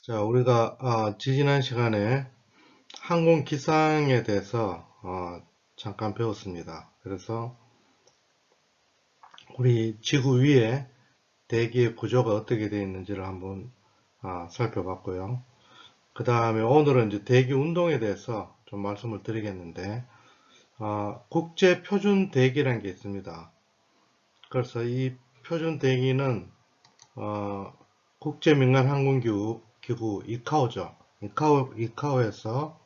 자, 우리가 지지난 시간에 항공 기상에 대해서 잠깐 배웠습니다. 그래서 우리 지구 위에 대기의 구조가 어떻게 되어 있는지를 한번 살펴봤고요. 그 다음에 오늘은 이제 대기 운동에 대해서 좀 말씀을 드리겠는데, 국제 표준 대기라는 게 있습니다. 그래서 이 표준 대기는 국제 민간 항공기구 이카오죠. 이카오에서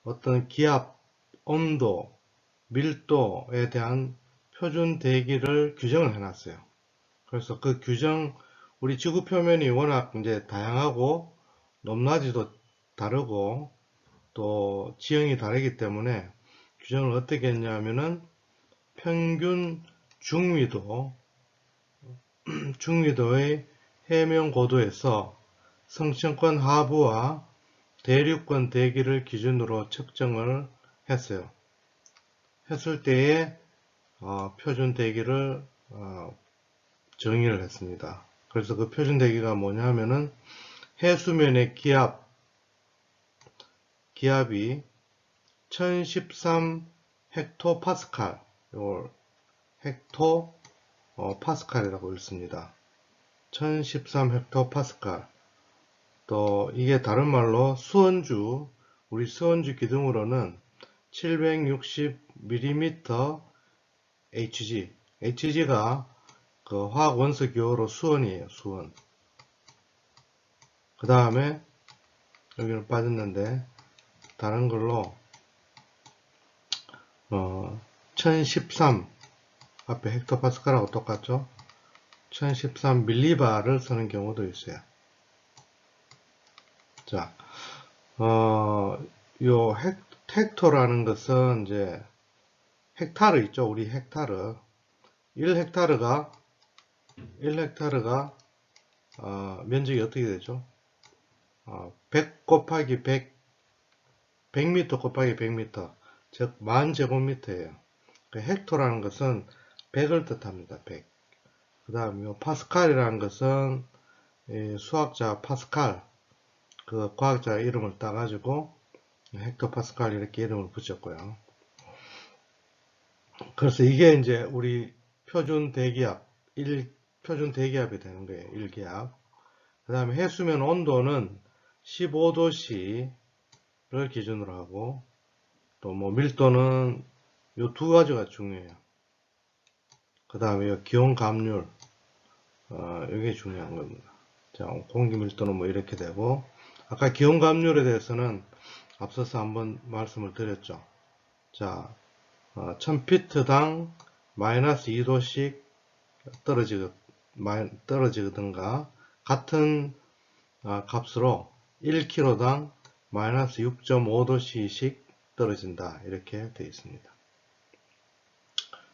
어떤 기압, 온도, 밀도에 대한 표준 대기를 규정을 해놨어요. 그래서 그 규정, 우리 지구 표면이 워낙 이제 다양하고 높낮이도 다르고 또 지형이 다르기 때문에 규정을 어떻게 했냐면은 평균 중위도의 해면 고도에서 성층권 하부와 대륙권 대기를 기준으로 측정을 했어요. 했을 때에 표준 대기를 정의를 했습니다. 그래서 그 표준 대기가 뭐냐면은 해수면의 기압이 1013 헥토파스칼, 이걸 헥토 파스칼이라고 읽습니다. 1013 헥토파스칼. 또 이게 다른 말로 우리 수원주 기둥으로는 760mm Hg가 그 화학 원소 기호로 수원이에요. 수원. 그 다음에 여기는 빠졌는데 다른 걸로 1013 앞에 헥토파스칼하고 똑같죠? 1013 밀리바를 쓰는 경우도 있어요. 자, 요 헥토라는 것은 이제 헥타르 있죠? 우리 헥타르. 1헥타르가 면적이 어떻게 되죠? 100 곱하기 100m 곱하기 100m, 즉 10,000제곱미터예요. 그 헥토라는 것은 100을 뜻합니다. 100. 그 다음 파스칼이라는 것은 수학자 파스칼, 그 과학자 이름을 따가지고 헥토파스칼 이렇게 이름을 붙였고요. 그래서 이게 이제 우리 표준 대기압, 표준 대기압이 되는 거예요. 1기압. 그 다음에 해수면 온도는 15도씨를 기준으로 하고, 또 뭐 밀도는 요 두 가지가 중요해요. 그 다음에 기온 감률, 이게 중요한 겁니다. 자, 공기 밀도는 뭐 이렇게 되고, 아까 기온 감률에 대해서는 앞서서 한번 말씀을 드렸죠. 자, 1000피트당 마이너스 2도씩 떨어지거든가, 같은 값으로 1kg당 마이너스 6.5도씨씩 떨어진다. 이렇게 되어 있습니다.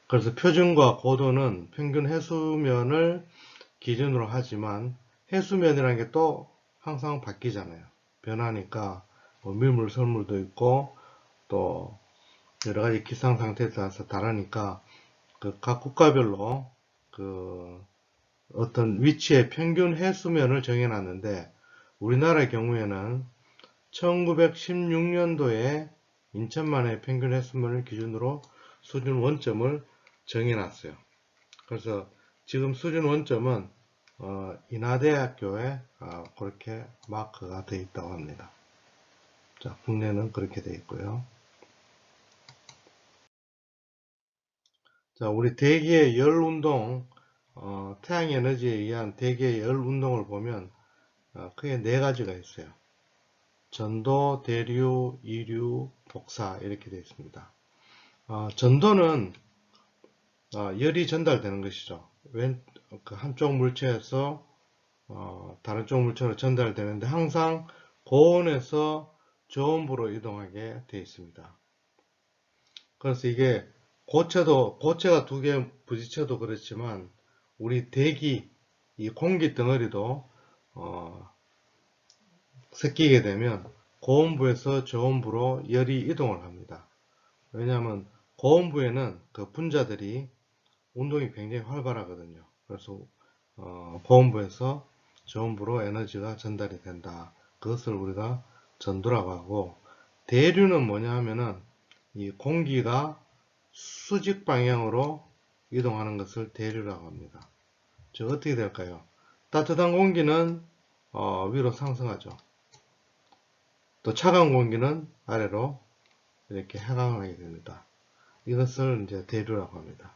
그래서 표준과 고도는 평균 해수면을 기준으로 하지만 해수면이라는 게 또 항상 바뀌잖아요. 변하니까 뭐 밀물, 설물도 있고 또 여러 가지 기상 상태에 따라서 다르니까 그 각 국가별로 그 어떤 위치의 평균 해수면을 정해놨는데 우리나라의 경우에는 1916년도에 인천만의 평균 해수면을 기준으로 수준 원점을 정해놨어요. 그래서 지금 수준 원점은 인하대학교에 그렇게 마크가 되어 있다고 합니다. 자, 국내는 그렇게 되어 있고요. 자, 우리 대기의 열 운동, 태양 에너지에 의한 대기의 열 운동을 보면 크게 네 가지가 있어요. 전도, 대류, 이류, 복사 이렇게 되어 있습니다. 전도는 열이 전달되는 것이죠. 그 한쪽 물체에서 다른 쪽 물체로 전달되는데 항상 고온에서 저온부로 이동하게 되어 있습니다. 그래서 이게 고체가 두 개 부딪혀도 그렇지만 우리 대기, 이 공기 덩어리도 섞이게 되면 고온부에서 저온부로 열이 이동을 합니다. 왜냐하면 고온부에는 그 분자들이 운동이 굉장히 활발하거든요. 그래서 고온부에서 저온부로 에너지가 전달이 된다. 그것을 우리가 전두라고 하고, 대류는 뭐냐 하면은 이 공기가 수직 방향으로 이동하는 것을 대류라고 합니다. 즉 어떻게 될까요? 따뜻한 공기는 위로 상승하죠. 또 차가운 공기는 아래로 이렇게 하강을 하게 됩니다. 이것을 이제 대류라고 합니다.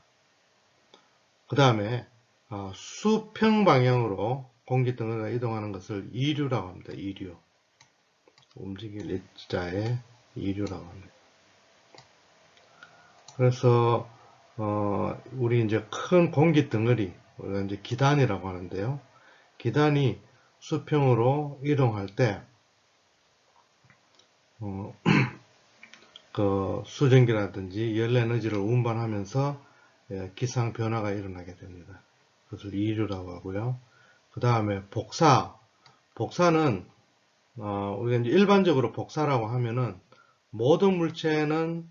그 다음에 수평 방향으로 공기 덩어리가 이동하는 것을 이류라고 합니다. 이류. 움직일 일자에 이류라고 합니다. 그래서 우리 이제 큰 공기 덩어리, 우리가 이제 기단이라고 하는데요. 기단이 수평으로 이동할 때 그 수증기라든지 열 에너지를 운반하면서 기상 변화가 일어나게 됩니다. 그것을 이류라고 하고요. 그 다음에 복사는 우리가 이제 일반적으로 복사라고 하면은 모든 물체는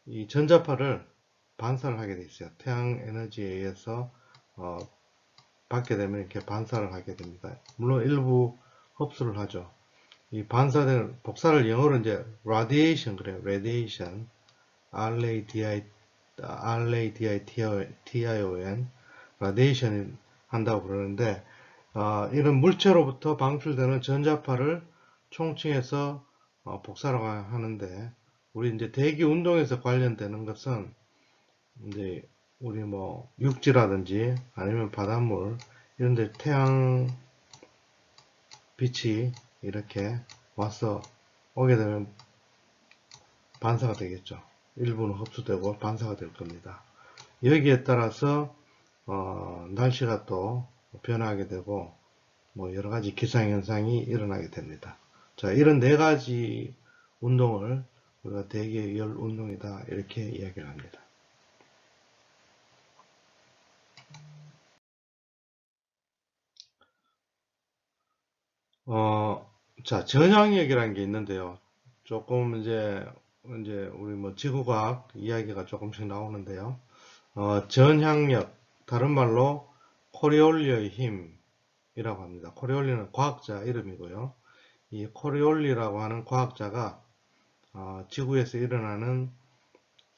이 전자파를 반사를 하게 돼 있어요. 태양 에너지에 의해서 받게 되면 이렇게 반사를 하게 됩니다. 물론 일부 흡수를 하죠. 이 반사된 복사를 영어로 이제 radiation 그래요. radiation, radiation, radiation 한다고 그러는데 이런 물체로부터 방출되는 전자파를 총칭해서 복사라고 하는데, 우리 이제 대기 운동에서 관련되는 것은 이제 우리 뭐 육지라든지 아니면 바닷물 이런 데 태양 빛이 이렇게 와서 오게 되면 반사가 되겠죠. 일부는 흡수되고 반사가 될 겁니다. 여기에 따라서 날씨가 또 변화하게 되고 뭐 여러 가지 기상현상이 일어나게 됩니다. 자, 이런 네 가지 운동을 우리가 대기열 운동이다 이렇게 이야기를 합니다. 자, 전향력이라는 게 있는데요. 조금 이제 우리 뭐 지구과학 이야기가 조금씩 나오는데요. 전향력, 다른 말로 코리올리의 힘이라고 합니다. 코리올리는 과학자 이름이고요. 이 코리올리라고 하는 과학자가 지구에서 일어나는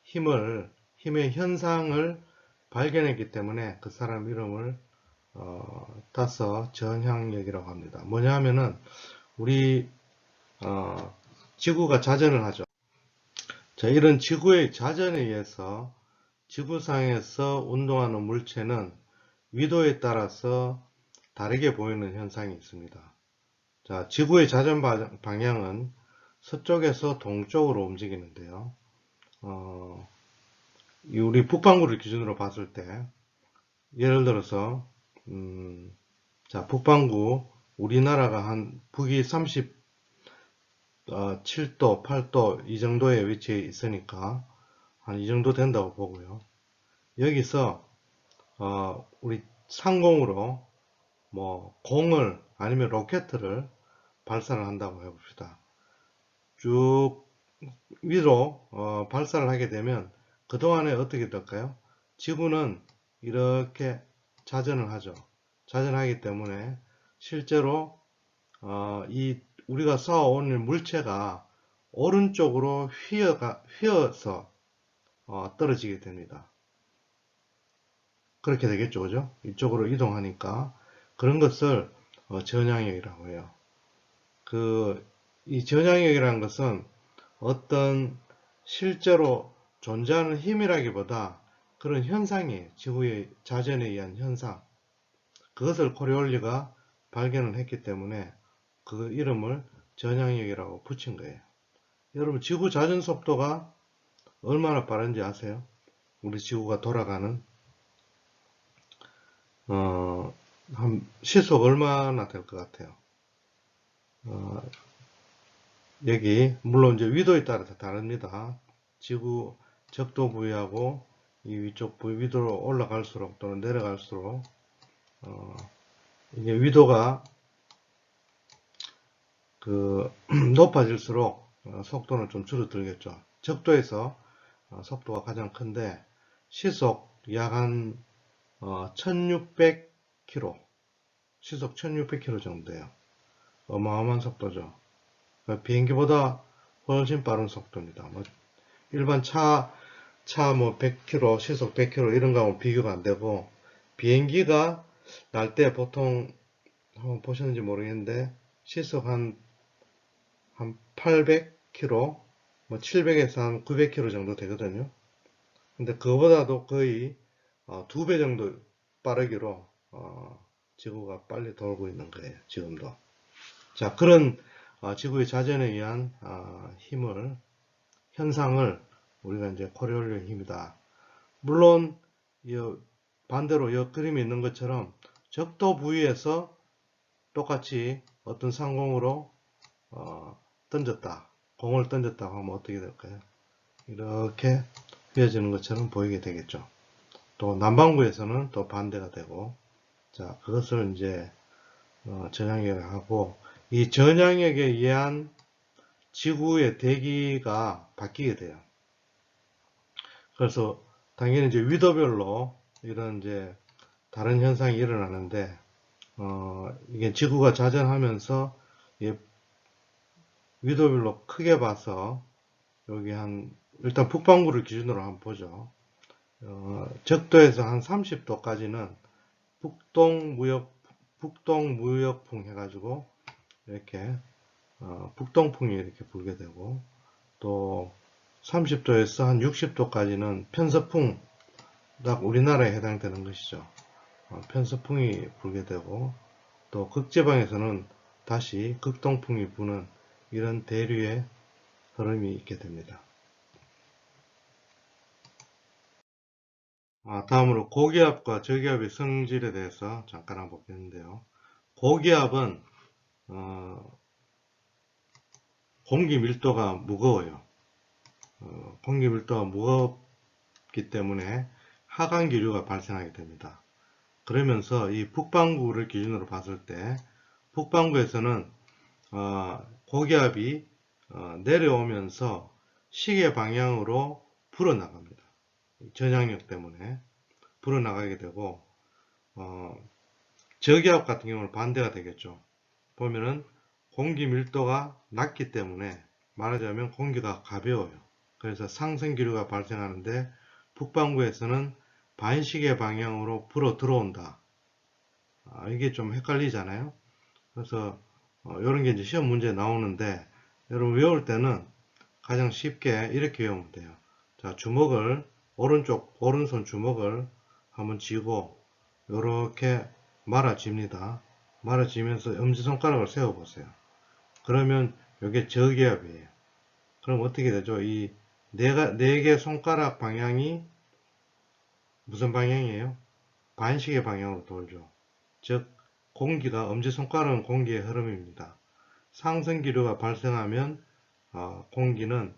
힘의 현상을 발견했기 때문에 그 사람 이름을 따서 전향력이라고 합니다. 뭐냐 하면은 우리 지구가 자전을 하죠. 자, 이런 지구의 자전에 의해서 지구상에서 운동하는 물체는 위도에 따라서 다르게 보이는 현상이 있습니다. 자, 지구의 자전 방향은 서쪽에서 동쪽으로 움직이는데요. 우리 북반구를 기준으로 봤을 때, 예를 들어서, 자, 북반구, 우리나라가 한 북위 37도, 8도 이 정도의 위치에 있으니까 한 이 정도 된다고 보고요. 여기서 우리 상공으로 뭐 공을 아니면 로켓을 발사를 한다고 해봅시다. 쭉 위로 발사를 하게 되면 그동안에 어떻게 될까요? 지구는 이렇게 자전을 하죠. 자전하기 때문에 실제로 이 우리가 쏘아올린 물체가 오른쪽으로 휘어서 떨어지게 됩니다. 그렇게 되겠죠, 그죠? 이쪽으로 이동하니까 그런 것을 전향력이라고 해요. 이 전향력이라는 것은 어떤 실제로 존재하는 힘이라기보다 그런 현상이에요. 지구의 자전에 의한 현상. 그것을 코리올리가 발견을 했기 때문에 그 이름을 전향력이라고 붙인 거예요. 여러분, 지구 자전 속도가 얼마나 빠른지 아세요? 우리 지구가 돌아가는 한 시속 얼마나 될 것 같아요? 여기 물론 이제 위도에 따라 다 다릅니다. 지구 적도 부위하고 이 위쪽 부위 위도로 올라갈수록 또는 내려갈수록 이게 위도가 높아질수록 속도는 좀 줄어들겠죠. 적도에서 속도가 가장 큰데 시속 약 한 1600km 시속 1600km 정도 돼요. 어마어마한 속도죠. 그러니까 비행기보다 훨씬 빠른 속도입니다. 뭐 일반 차 뭐 100km, 시속 100km 이런 거하고 비교가 안 되고, 비행기가 날 때 보통 한번 보셨는지 모르겠는데 시속 한 800km, 뭐 700에서 한 900km 정도 되거든요. 근데 그거보다도 거의 2배 정도 빠르기로 지구가 빨리 돌고 있는 거예요. 지금도. 자, 그런 지구의 자전에 의한 현상을 우리가 이제 코리올리의 힘이다. 물론 반대로 이 그림에 있는 것처럼 적도 부위에서 똑같이 어떤 상공으로 던졌다, 공을 던졌다고 하면 어떻게 될까요? 이렇게 휘어지는 것처럼 보이게 되겠죠. 또 남반구에서는 또 반대가 되고, 자, 그것을 이제 전향력을 하고, 이 전향력에 의한 지구의 대기가 바뀌게 돼요. 그래서 당연히 이제 위도별로 이런 이제 다른 현상이 일어나는데, 이게 지구가 자전하면서 위도별로 크게 봐서 여기 일단 북반구를 기준으로 한번 보죠. 적도에서 한 30도까지는 북동무역풍 해가지고 이렇게 북동풍이 이렇게 불게 되고, 또 30도에서 한 60도까지는 편서풍, 딱 우리나라에 해당되는 것이죠. 편서풍이 불게 되고, 또 극지방에서는 다시 극동풍이 부는 이런 대류의 흐름이 있게 됩니다. 다음으로 고기압과 저기압의 성질에 대해서 잠깐 한번 보겠는데요. 고기압은 공기 밀도가 무거워요. 공기 밀도가 무겁기 때문에 하강 기류가 발생하게 됩니다. 그러면서 이 북반구를 기준으로 봤을 때 북반구에서는 고기압이 내려오면서 시계 방향으로 불어나갑니다. 전향력 때문에 불어나가게 되고, 저기압 같은 경우는 반대가 되겠죠. 보면은 공기 밀도가 낮기 때문에 말하자면 공기가 가벼워요. 그래서 상승 기류가 발생하는데 북반구에서는 반시계 방향으로 불어 들어온다. 이게 좀 헷갈리잖아요. 그래서 이런 게 이제 시험 문제에 나오는데, 여러분 외울 때는 가장 쉽게 이렇게 외우면 돼요. 자, 오른손 주먹을 한번 쥐고 이렇게 말아집니다. 말아지면서 엄지손가락을 세워보세요. 그러면 이게 저기압이에요. 그럼 어떻게 되죠? 이 네 개 손가락 방향이 무슨 방향이에요? 반시계 방향으로 돌죠. 즉 엄지손가락은 공기의 흐름입니다. 상승 기류가 발생하면 공기는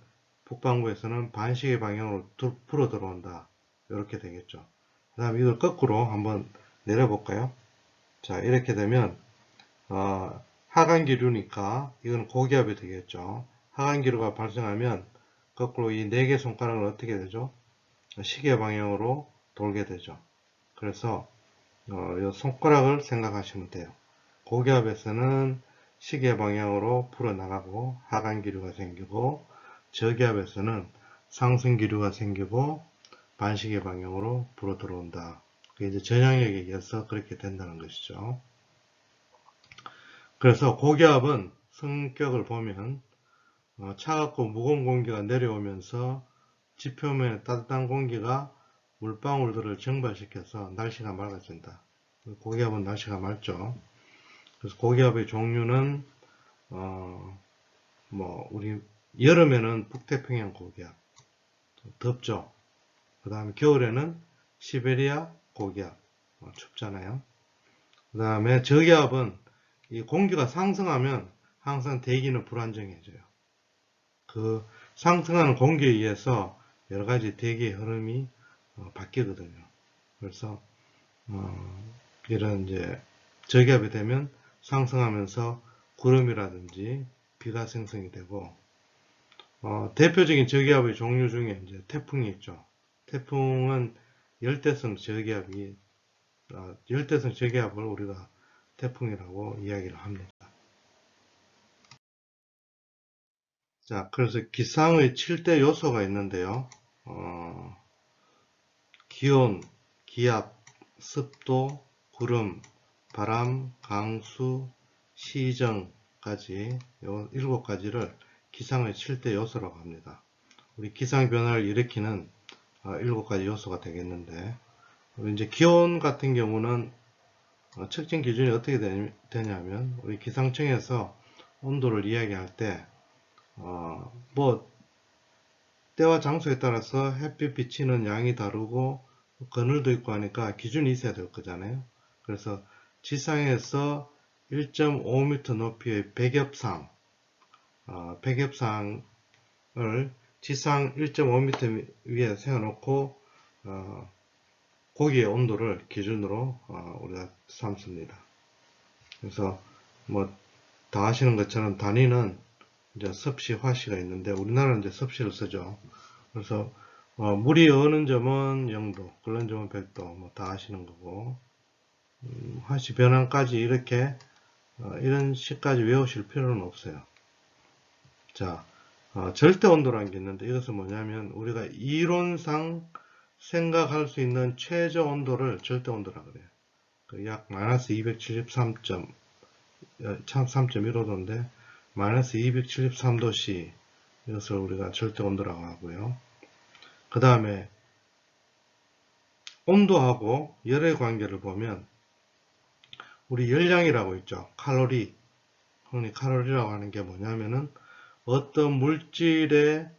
북반구에서는 반시계 방향으로 불어 들어온다. 이렇게 되겠죠. 그 다음에 이걸 거꾸로 한번 내려볼까요? 자, 이렇게 되면 하강 기류니까 이건 고기압이 되겠죠. 하강 기류가 발생하면 거꾸로 이 네 개 손가락을 어떻게 되죠? 시계 방향으로 돌게 되죠. 그래서 이 손가락을 생각하시면 돼요. 고기압에서는 시계 방향으로 불어나가고 하강 기류가 생기고, 저기압에서는 상승 기류가 생기고 반시계 방향으로 불어 들어온다. 그게 이제 전향력에 의해서 그렇게 된다는 것이죠. 그래서 고기압은 성격을 보면 차갑고 무거운 공기가 내려오면서 지표면에 따뜻한 공기가 물방울들을 증발시켜서 날씨가 맑아진다. 고기압은 날씨가 맑죠. 그래서 고기압의 종류는 우리 여름에는 북태평양 고기압, 덥죠. 그 다음에 겨울에는 시베리아 고기압, 춥잖아요. 그 다음에 저기압은 이 공기가 상승하면 항상 대기는 불안정해져요. 그 상승하는 공기에 의해서 여러 가지 대기의 흐름이 바뀌거든요. 그래서 이런 이제 저기압이 되면 상승하면서 구름이라든지 비가 생성이 되고, 대표적인 저기압의 종류 중에 이제 태풍이 있죠. 태풍은 열대성 저기압을 우리가 태풍이라고 이야기를 합니다. 자, 그래서 기상의 7대 요소가 있는데요. 기온, 기압, 습도, 구름, 바람, 강수, 시정까지 요 7가지를 기상의 7대 요소라고 합니다. 우리 기상 변화를 일으키는 7가지 요소가 되겠는데, 우리 이제 기온 같은 경우는 측정 기준이 어떻게 되냐면, 우리 기상청에서 온도를 이야기할 때 뭐 때와 장소에 따라서 햇빛 비치는 양이 다르고 그늘도 있고 하니까 기준이 있어야 될 거잖아요. 그래서 지상에서 1.5m 높이의 백엽상, 백엽상을 지상 1.5m 위에 세워놓고 거기의 온도를 기준으로 우리가 삼습니다. 그래서 뭐 다 아시는 것처럼 단위는 이제 섭씨, 화씨가 있는데 우리나라는 이제 섭씨를 쓰죠. 그래서 물이 어는 점은 0도, 끓는 점은 100도, 뭐 다 아시는 거고, 화씨 변환까지 이렇게 이런 식까지 외우실 필요는 없어요. 자, 절대 온도라는 게 있는데 이것은 뭐냐면 우리가 이론상 생각할 수 있는 최저 온도를 절대 온도라 그래요. 약 마이너스 273.15도인데 마이너스 273도씨, 이것을 우리가 절대 온도라고 하고요. 그 다음에 온도하고 열의 관계를 보면 우리 열량이라고 있죠. 칼로리, 흔히 칼로리라고 하는 게 뭐냐면은 어떤 물질의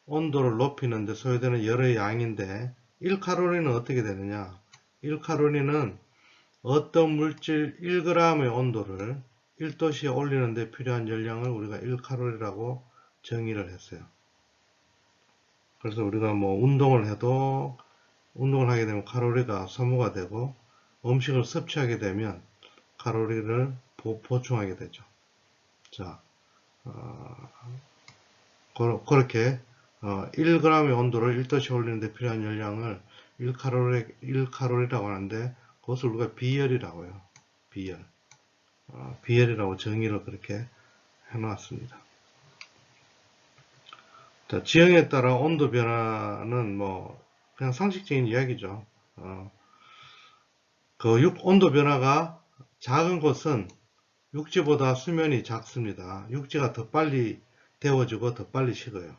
온도를 높이는 데 소요되는 열의 양인데 1칼로리는 어떻게 되느냐, 1칼로리는 어떤 물질 1g의 온도를 1도씨에 올리는 데 필요한 열량을 우리가 1칼로리라고 정의를 했어요. 그래서 우리가 뭐 운동을 해도 운동을 하게 되면 칼로리가 소모가 되고 음식을 섭취하게 되면 칼로리를 보충하게 되죠. 자, 그렇게 1g의 온도를 1도씩 올리는데 필요한 열량을 1칼로리라고 하는데 그것을 우리가 비열이라고 해요. 비열이라고 정의를 그렇게 해놨습니다. 자, 지형에 따라 온도 변화는 뭐 그냥 상식적인 이야기죠. 그 온도 변화가 작은 곳은 육지보다 수면이 작습니다. 육지가 더 빨리 데워지고 더 빨리 식어요.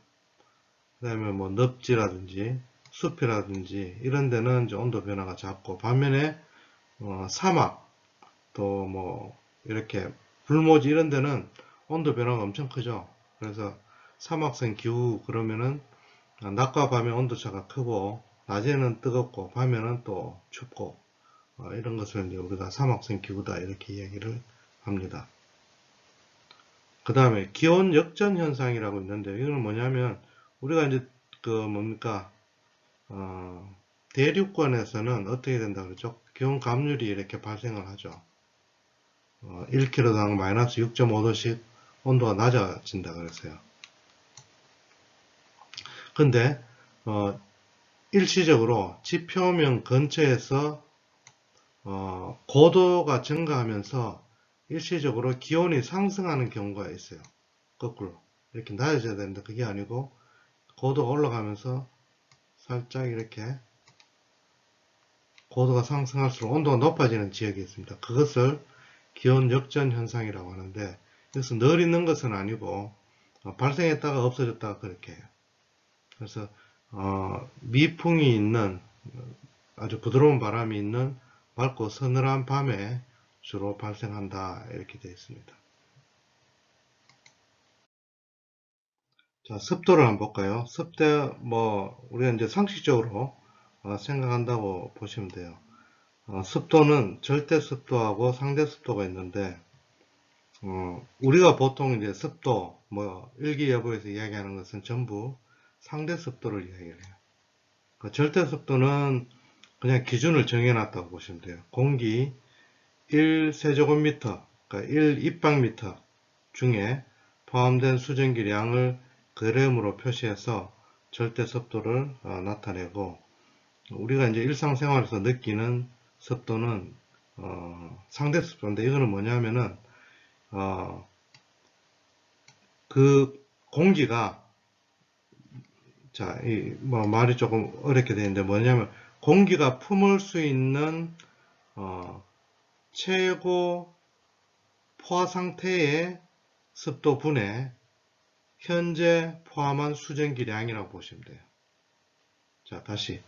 그 다음에 뭐 늪지라든지 숲이라든지 이런 데는 이제 온도 변화가 작고, 반면에 사막 또 뭐 이렇게 불모지 이런 데는 온도 변화가 엄청 크죠. 그래서 사막성 기후 그러면은 낮과 밤의 온도차가 크고 낮에는 뜨겁고 밤에는 또 춥고 이런 것을 이제 우리가 사막성 기후다 이렇게 이야기를 합니다. 그 다음에 기온 역전 현상이라고 있는데 이거는 뭐냐면 우리가 이제 그 뭡니까 대륙권에서는 어떻게 된다 그러죠? 기온 감률이 이렇게 발생을 하죠. 1kg당 마이너스 6.5도씩 온도가 낮아진다 그랬어요. 근데 일시적으로 지표면 근처에서 고도가 증가하면서 일시적으로 기온이 상승하는 경우가 있어요. 거꾸로 이렇게 낮아져야 되는데 그게 아니고 고도가 올라가면서 살짝 이렇게 고도가 상승할수록 온도가 높아지는 지역이 있습니다. 그것을 기온 역전 현상이라고 하는데 이것은 늘 있는 것은 아니고 발생했다가 없어졌다가 그렇게 해요. 그래서 미풍이 있는 아주 부드러운 바람이 있는 맑고 서늘한 밤에 주로 발생한다 이렇게 되어 있습니다. 자, 습도를 한번 볼까요? 습도 뭐 우리가 이제 상식적으로 생각한다고 보시면 돼요. 습도는 절대 습도하고 상대 습도가 있는데 우리가 보통 이제 습도 뭐 일기예보에서 이야기하는 것은 전부 상대 습도를 이야기를 해요. 그 절대 습도는 그냥 기준을 정해놨다고 보시면 돼요. 공기 1세제곱미터, 그러니까 1입방미터 중에 포함된 수증기량을 그램으로 표시해서 절대 습도를 나타내고, 우리가 이제 일상생활에서 느끼는 습도는 상대 습도인데, 이거는 뭐냐면은 그 공기가, 자, 뭐 말이 조금 어렵게 되는데 뭐냐면, 공기가 품을 수 있는 최고 포화 상태의 습도 분의 현재 포함한 수증기량이라고 보시면 돼요. 자, 다시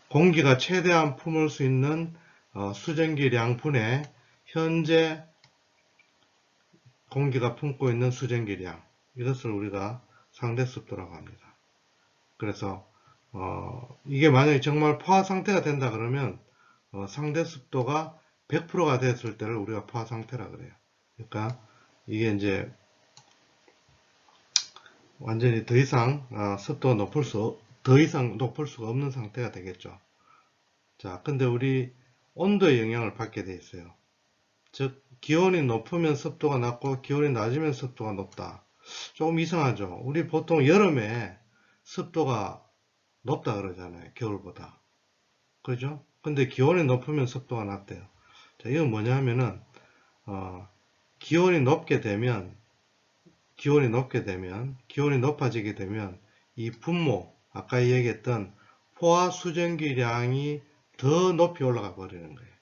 공기가 최대한 품을 수 있는 수증기량 분의 현재 공기가 품고 있는 수증기량, 이것을 우리가 상대습도라고 합니다. 그래서 이게 만약에 정말 포화 상태가 된다 그러면 상대습도가 100%가 됐을 때를 우리가 포화 상태라 그래요. 그러니까 이게 이제 완전히 더 이상 습도가 더 이상 높을 수가 없는 상태가 되겠죠. 자, 근데 우리 온도의 영향을 받게 돼 있어요. 즉, 기온이 높으면 습도가 낮고 기온이 낮으면 습도가 높다. 조금 이상하죠. 우리 보통 여름에 습도가 높다 그러잖아요. 겨울보다. 그죠? 근데 기온이 높으면 습도가 낮대요. 자, 이건 뭐냐면은 기온이 높아지게 되면 이 분모, 아까 얘기했던 포화 수증기량이 더 높이 올라가 버리는 거예요.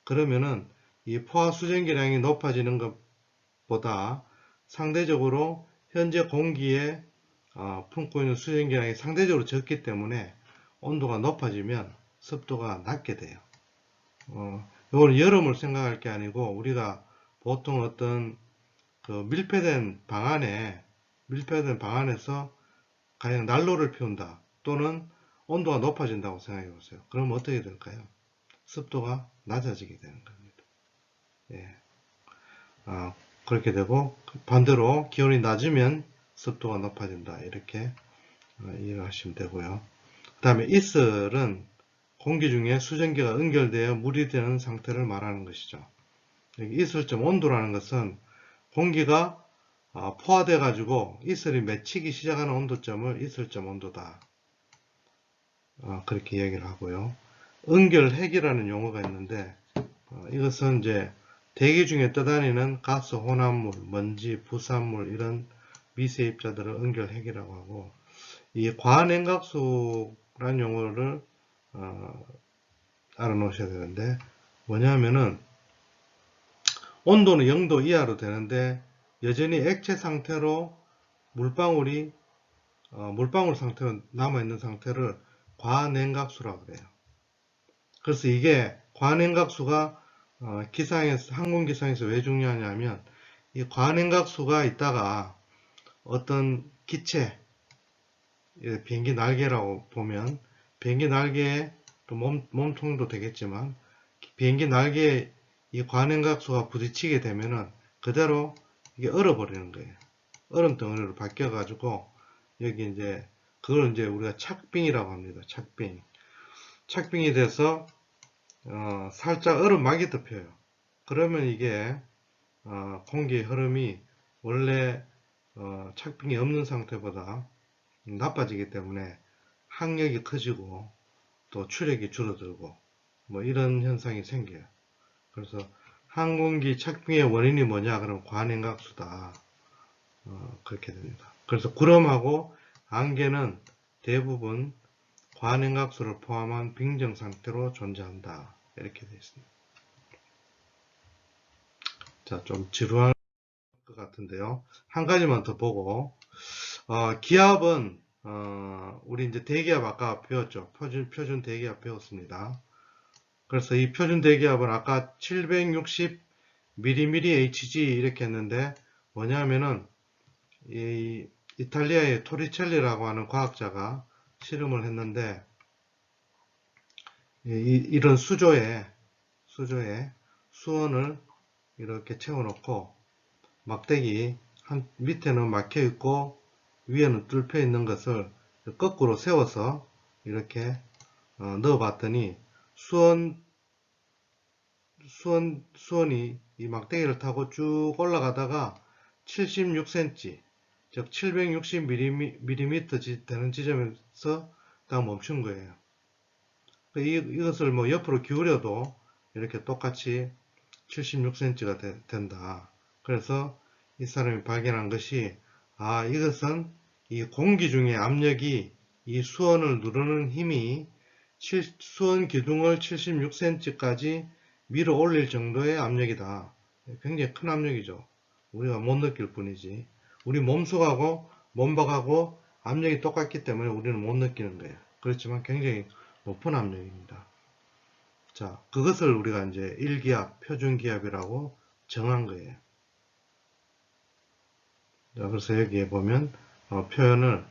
그러면은 이 포화 수증기량이 높아지는 것보다 상대적으로 현재 공기에 품고 있는 수증기량이 상대적으로 적기 때문에 온도가 높아지면 습도가 낮게 돼요. 이거는 여름을 생각할 게 아니고, 우리가 보통 어떤 그 밀폐된 방안에서 가령 난로를 피운다, 또는 온도가 높아진다고 생각해 보세요. 그럼 어떻게 될까요? 습도가 낮아지게 되는 겁니다. 예. 그렇게 되고, 반대로 기온이 낮으면 습도가 높아진다, 이렇게 이해를 하시면 되고요. 그 다음에 이슬은 공기 중에 수증기가 응결되어 물이 되는 상태를 말하는 것이죠. 이슬점 온도라는 것은 공기가 포화돼 가지고 이슬이 맺히기 시작하는 온도점을 이슬점 온도다, 그렇게 얘기를 하고요. 응결핵이라는 용어가 있는데, 이것은 이제 대기 중에 떠다니는 가스 혼합물, 먼지, 부산물, 이런 미세입자들을 응결핵이라고 하고, 이 과냉각수라는 용어를 알아놓으셔야 되는데, 뭐냐면은 온도는 0도 이하로 되는데 여전히 액체 상태로 물방울 상태로 남아있는 상태를 과냉각수라고 그래요. 그래서 이게 과냉각수가 항공기상에서 왜 중요하냐면, 이 과냉각수가 있다가 어떤 기체, 비행기 날개라고 보면, 비행기 날개에 또 몸통도 되겠지만, 비행기 날개에 이 과냉각수가 부딪히게 되면은 그대로 이게 얼어버리는 거예요. 얼음 덩어리로 바뀌어가지고, 여기 이제 그걸 이제 우리가 착빙이라고 합니다. 착빙이 돼서 살짝 얼음막이 덮여요. 그러면 이게 공기의 흐름이 원래 착빙이 없는 상태보다 나빠지기 때문에 항력이 커지고 또 추력이 줄어들고 뭐 이런 현상이 생겨요. 그래서 항공기 착빙의 원인이 뭐냐? 그럼 과냉각수다. 그렇게 됩니다. 그래서 구름하고 안개는 대부분 과냉각수를 포함한 빙정 상태로 존재한다, 이렇게 되어 있습니다. 자, 좀 지루한 것 같은데요. 한 가지만 더 보고, 기압은 우리 이제 대기압 아까 배웠죠. 표준 대기압 배웠습니다. 그래서 이 표준 대기압은 아까 760mmHg 이렇게 했는데, 뭐냐면은 이 이탈리아의 토리첼리라고 하는 과학자가 실험을 했는데, 이런 수조에 수온을 이렇게 채워놓고 막대기 밑에는 막혀 있고 위에는 뚫혀 있는 것을 거꾸로 세워서 이렇게 넣어 봤더니 수온이 이 막대기를 타고 쭉 올라가다가 76cm, 즉 760mm 되는 지점에서 딱 멈춘 거예요. 이것을 뭐 옆으로 기울여도 이렇게 똑같이 76cm가 된다. 그래서 이 사람이 발견한 것이, 이것은 이 공기 중에 압력이 이 수원을 누르는 힘이 수원 기둥을 76cm까지 밀어 올릴 정도의 압력이다. 굉장히 큰 압력이죠. 우리가 못 느낄 뿐이지. 우리 몸속하고 몸박하고 압력이 똑같기 때문에 우리는 못 느끼는 거예요. 그렇지만 굉장히 높은 압력입니다. 자, 그것을 우리가 이제 1기압, 표준기압이라고 정한 거예요. 자, 그래서 여기에 보면 표현을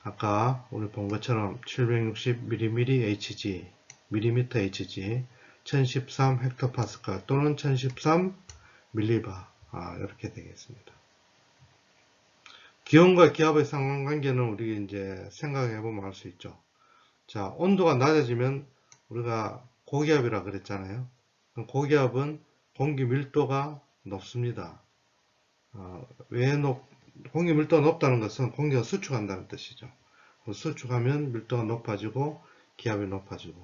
아까 우리 본 것처럼 760mm Hg, mm Hg, 1013 헥토파스칼 또는 1013 밀리바, 이렇게 되겠습니다. 기온과 기압의 상관관계는 우리 이제 생각해 보면 알 수 있죠. 자, 온도가 낮아지면 우리가 고기압이라 그랬잖아요. 고기압은 공기 밀도가 높습니다. 공기 밀도가 높다는 것은 공기가 수축한다는 뜻이죠. 수축하면 밀도가 높아지고 기압이 높아지고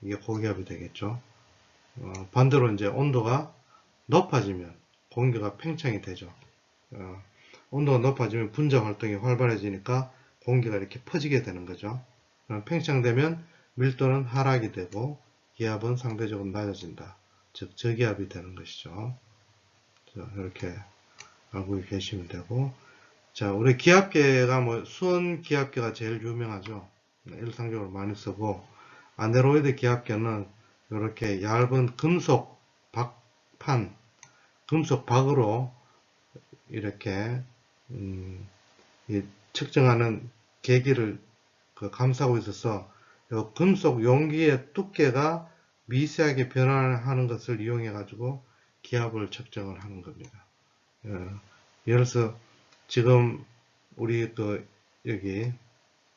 이게 고기압이 되겠죠. 반대로 이제 온도가 높아지면 공기가 팽창이 되죠. 온도가 높아지면 분자 활동이 활발해지니까 공기가 이렇게 퍼지게 되는 거죠. 팽창되면 밀도는 하락이 되고 기압은 상대적으로 낮아진다. 즉 저기압이 되는 것이죠. 자, 이렇게 알고 계시면 되고, 자, 우리 기압계가 수원 기압계가 제일 유명하죠. 일상적으로 많이 쓰고, 아네로이드 기압계는 이렇게 얇은 금속 박판, 금속 박으로 이렇게 측정하는 계기를 감싸고 있어서 이 금속 용기의 두께가 미세하게 변화하는 것을 이용해 가지고 기압을 측정을 하는 겁니다. 예를 들어서 지금 우리 여기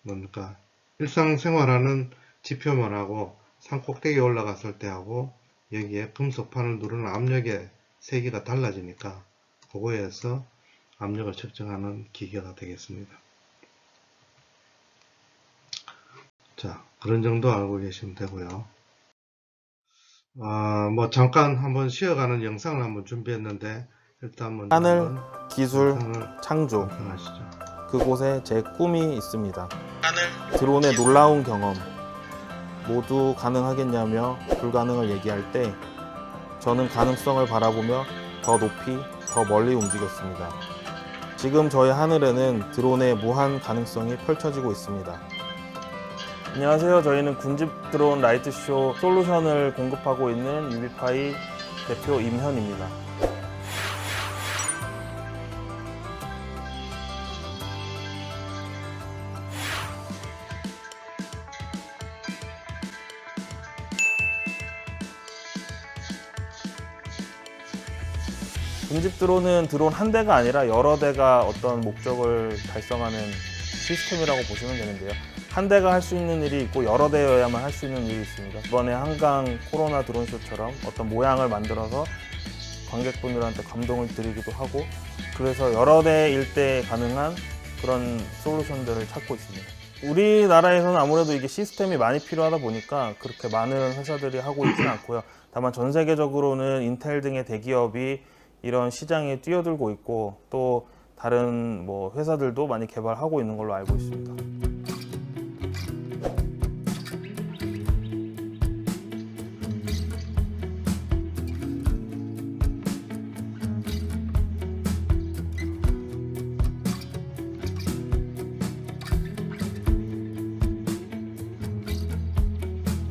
뭡니까 일상생활하는 지표면하고 산 꼭대기에 올라갔을 때하고 여기에 금속판을 누르는 압력의 세기가 달라지니까 그거에서 압력을 측정하는 기계가 되겠습니다. 자, 그런 정도 알고 계시면 되고요. 잠깐 한번 쉬어가는 영상을 한번 준비했는데 일단 먼저 하늘 기술 창조 하시죠. 그곳에 제 꿈이 있습니다. 드론의 놀라운 경험 모두 가능하겠냐며 불가능을 얘기할 때 저는 가능성을 바라보며 더 높이 더 멀리 움직였습니다. 지금 저희 하늘에는 드론의 무한 가능성이 펼쳐지고 있습니다. 안녕하세요. 저희는 군집 드론 라이트쇼 솔루션을 공급하고 있는 유비파이 대표 임현입니다. 군집 드론은 드론 한 대가 아니라 여러 대가 어떤 목적을 달성하는 시스템이라고 보시면 되는데요. 한 대가 할 수 있는 일이 있고 여러 대여야만 할 수 있는 일이 있습니다. 이번에 한강 코로나 드론쇼처럼 어떤 모양을 만들어서 관객분들한테 감동을 드리기도 하고 그래서 여러 대일 때 가능한 그런 솔루션들을 찾고 있습니다. 우리나라에서는 아무래도 이게 시스템이 많이 필요하다 보니까 그렇게 많은 회사들이 하고 있지는 않고요. 다만 전 세계적으로는 인텔 등의 대기업이 이런 시장에 뛰어들고 있고 또 다른 회사들도 많이 개발하고 있는 걸로 알고 있습니다.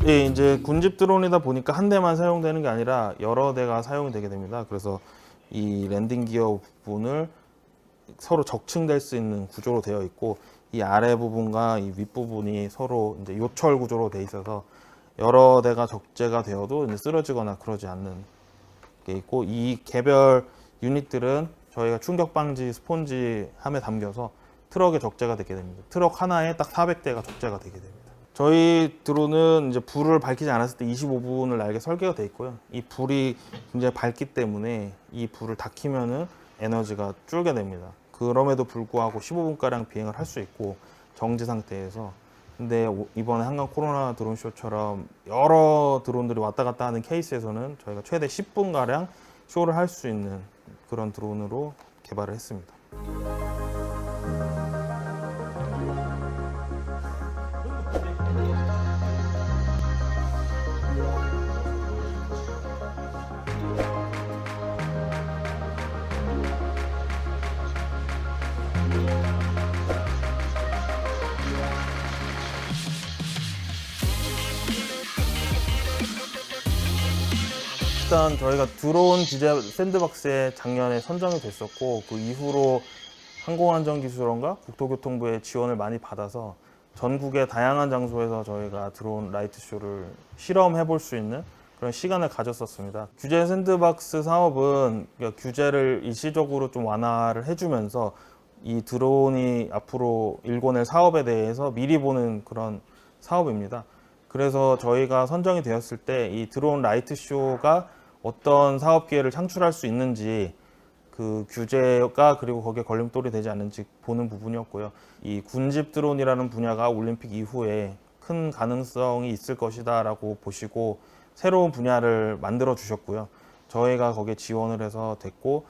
예, 이제 군집 드론이다 보니까 한 대만 사용되는 게 아니라 여러 대가 사용이 되게 됩니다. 그래서 이 랜딩 기어 부분을 서로 적층될 수 있는 구조로 되어 있고 이 아래 부분과 이 윗부분이 서로 이제 요철 구조로 되어 있어서 여러 대가 적재가 되어도 이제 쓰러지거나 그러지 않는 게 있고 이 개별 유닛들은 저희가 충격 방지 스폰지 함에 담겨서 트럭에 적재가 되게 됩니다. 트럭 하나에 딱 400대가 적재가 되게 됩니다. 저희 드론은 이제 불을 밝히지 않았을 때 25분을 날개 설계가 되어 있고요. 이 불이 굉장히 밝기 때문에 이 불을 다 켜면은 에너지가 줄게 됩니다. 그럼에도 불구하고 15분가량 비행을 할 수 있고 정지 상태에서 근데 이번에 한강 코로나 드론 쇼처럼 여러 드론들이 왔다 갔다 하는 케이스에서는 저희가 최대 10분가량 쇼를 할 수 있는 그런 드론으로 개발을 했습니다. 일단 저희가 드론 기재 샌드박스에 작년에 선정이 됐었고, 그 이후로 항공안전기술원과 국토교통부의 지원을 많이 받아서 전국의 다양한 장소에서 저희가 드론 라이트 쇼를 실험해 볼 수 있는 그런 시간을 가졌었습니다. 규제 샌드박스 사업은 규제를 일시적으로 좀 완화를 해주면서 이 드론이 앞으로 일궈낼 사업에 대해서 미리 보는 그런 사업입니다. 그래서 저희가 선정이 되었을 때 이 드론 라이트 쇼가 어떤 사업 기회를 창출할 수 있는지, 그 규제가 그리고 거기에 걸림돌이 되지 않는지 보는 부분이었고요. 이 군집 드론이라는 분야가 올림픽 이후에 큰 가능성이 있을 것이다라고 보시고 새로운 분야를 만들어 주셨고요. 저희가 거기에 지원을 해서 됐고,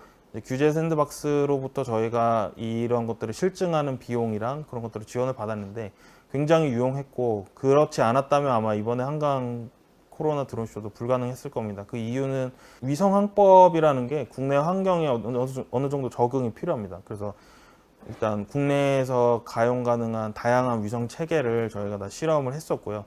규제 샌드박스로부터 저희가 이런 것들을 실증하는 비용이랑 그런 것들을 지원을 받았는데 굉장히 유용했고, 그렇지 않았다면 아마 이번에 한강 코로나 드론쇼도 불가능했을 겁니다. 그 이유는 위성 항법이라는 게 국내 환경에 어느 정도 적응이 필요합니다. 그래서 일단 국내에서 가용 가능한 다양한 위성 체계를 저희가 다 실험을 했었고요.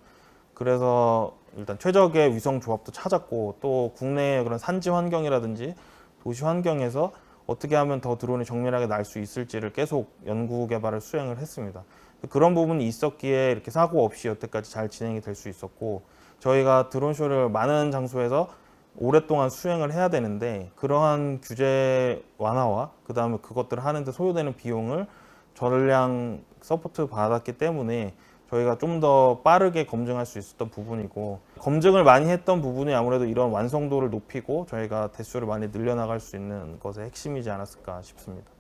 그래서 일단 최적의 위성 조합도 찾았고, 또 국내의 그런 산지 환경이라든지 도시 환경에서 어떻게 하면 더 드론이 정밀하게 날 수 있을지를 계속 연구 개발을 수행을 했습니다. 그런 부분이 있었기에 이렇게 사고 없이 여태까지 잘 진행이 될 수 있었고, 저희가 드론쇼를 많은 장소에서 오랫동안 수행을 해야 되는데 그러한 규제 완화와 그 다음에 그것들을 하는데 소요되는 비용을 전량 서포트 받았기 때문에 저희가 좀 더 빠르게 검증할 수 있었던 부분이고, 검증을 많이 했던 부분이 아무래도 이런 완성도를 높이고 저희가 대수를 많이 늘려나갈 수 있는 것의 핵심이지 않았을까 싶습니다.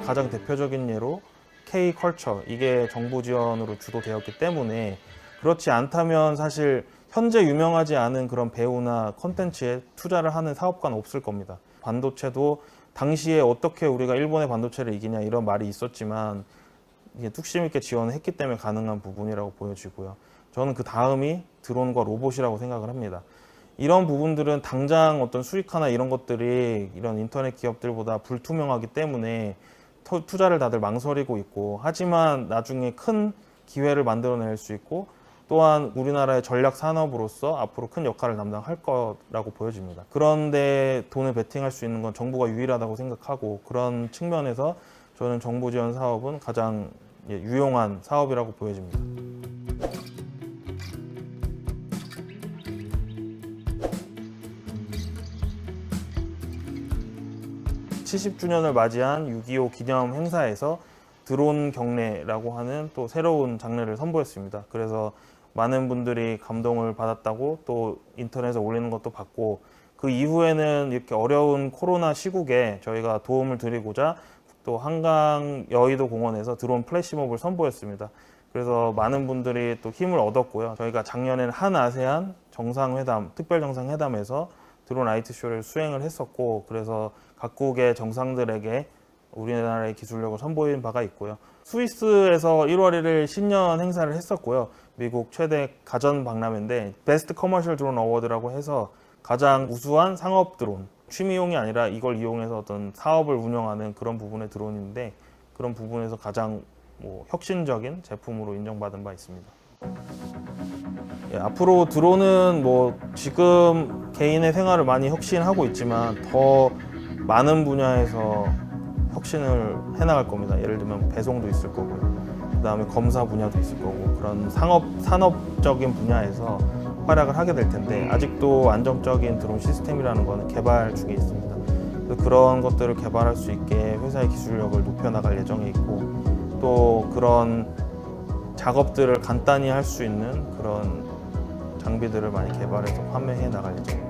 가장 대표적인 예로 K-컬처, 이게 정부 지원으로 주도되었기 때문에, 그렇지 않다면 사실 현재 유명하지 않은 그런 배우나 콘텐츠에 투자를 하는 사업가는 없을 겁니다. 반도체도 당시에 어떻게 우리가 일본의 반도체를 이기냐 이런 말이 있었지만 이게 뚝심 있게 지원을 했기 때문에 가능한 부분이라고 보여지고요. 저는 그 다음이 드론과 로봇이라고 생각을 합니다. 이런 부분들은 당장 어떤 수익화나 이런 것들이 이런 인터넷 기업들보다 불투명하기 때문에 투자를 다들 망설이고 있고, 하지만 나중에 큰 기회를 만들어낼 수 있고, 또한 우리나라의 전략 산업으로서 앞으로 큰 역할을 담당할 거라고 보여집니다. 그런데 돈을 베팅할 수 있는 건 정부가 유일하다고 생각하고, 그런 측면에서 저는 정부 지원 사업은 가장 유용한 사업이라고 보여집니다. 70주년을 맞이한 6.25 기념 행사에서 드론 경례라고 하는 또 새로운 장르를 선보였습니다. 그래서 많은 분들이 감동을 받았다고, 또 인터넷에 올리는 것도 봤고, 그 이후에는 이렇게 어려운 코로나 시국에 저희가 도움을 드리고자 또 한강 여의도 공원에서 드론 플래시몹을 선보였습니다. 그래서 많은 분들이 또 힘을 얻었고요. 저희가 작년에는 한 아세안 정상회담, 특별정상회담에서 드론 라이트 쇼를 수행을 했었고, 그래서 각국의 정상들에게 우리나라의 기술력을 선보인 바가 있고요. 스위스에서 1월 1일 신년 행사를 했었고요. 미국 최대 가전 박람회인데 베스트 커머셜 드론 어워드라고 해서 가장 우수한 상업 드론, 취미용이 아니라 이걸 이용해서 어떤 사업을 운영하는 그런 부분의 드론인데, 그런 부분에서 가장 혁신적인 제품으로 인정받은 바 있습니다. 앞으로 드론은 지금 개인의 생활을 많이 혁신하고 있지만 더 많은 분야에서 혁신을 해나갈 겁니다. 예를 들면 배송도 있을 거고요. 그 다음에 검사 분야도 있을 거고, 그런 산업적인 분야에서 활약을 하게 될 텐데, 아직도 안정적인 드론 시스템이라는 거는 개발 중에 있습니다. 그런 것들을 개발할 수 있게 회사의 기술력을 높여나갈 예정에 있고, 또 그런 작업들을 간단히 할 수 있는 그런 장비들을 많이 개발해서 판매해 나갈 예정입니다.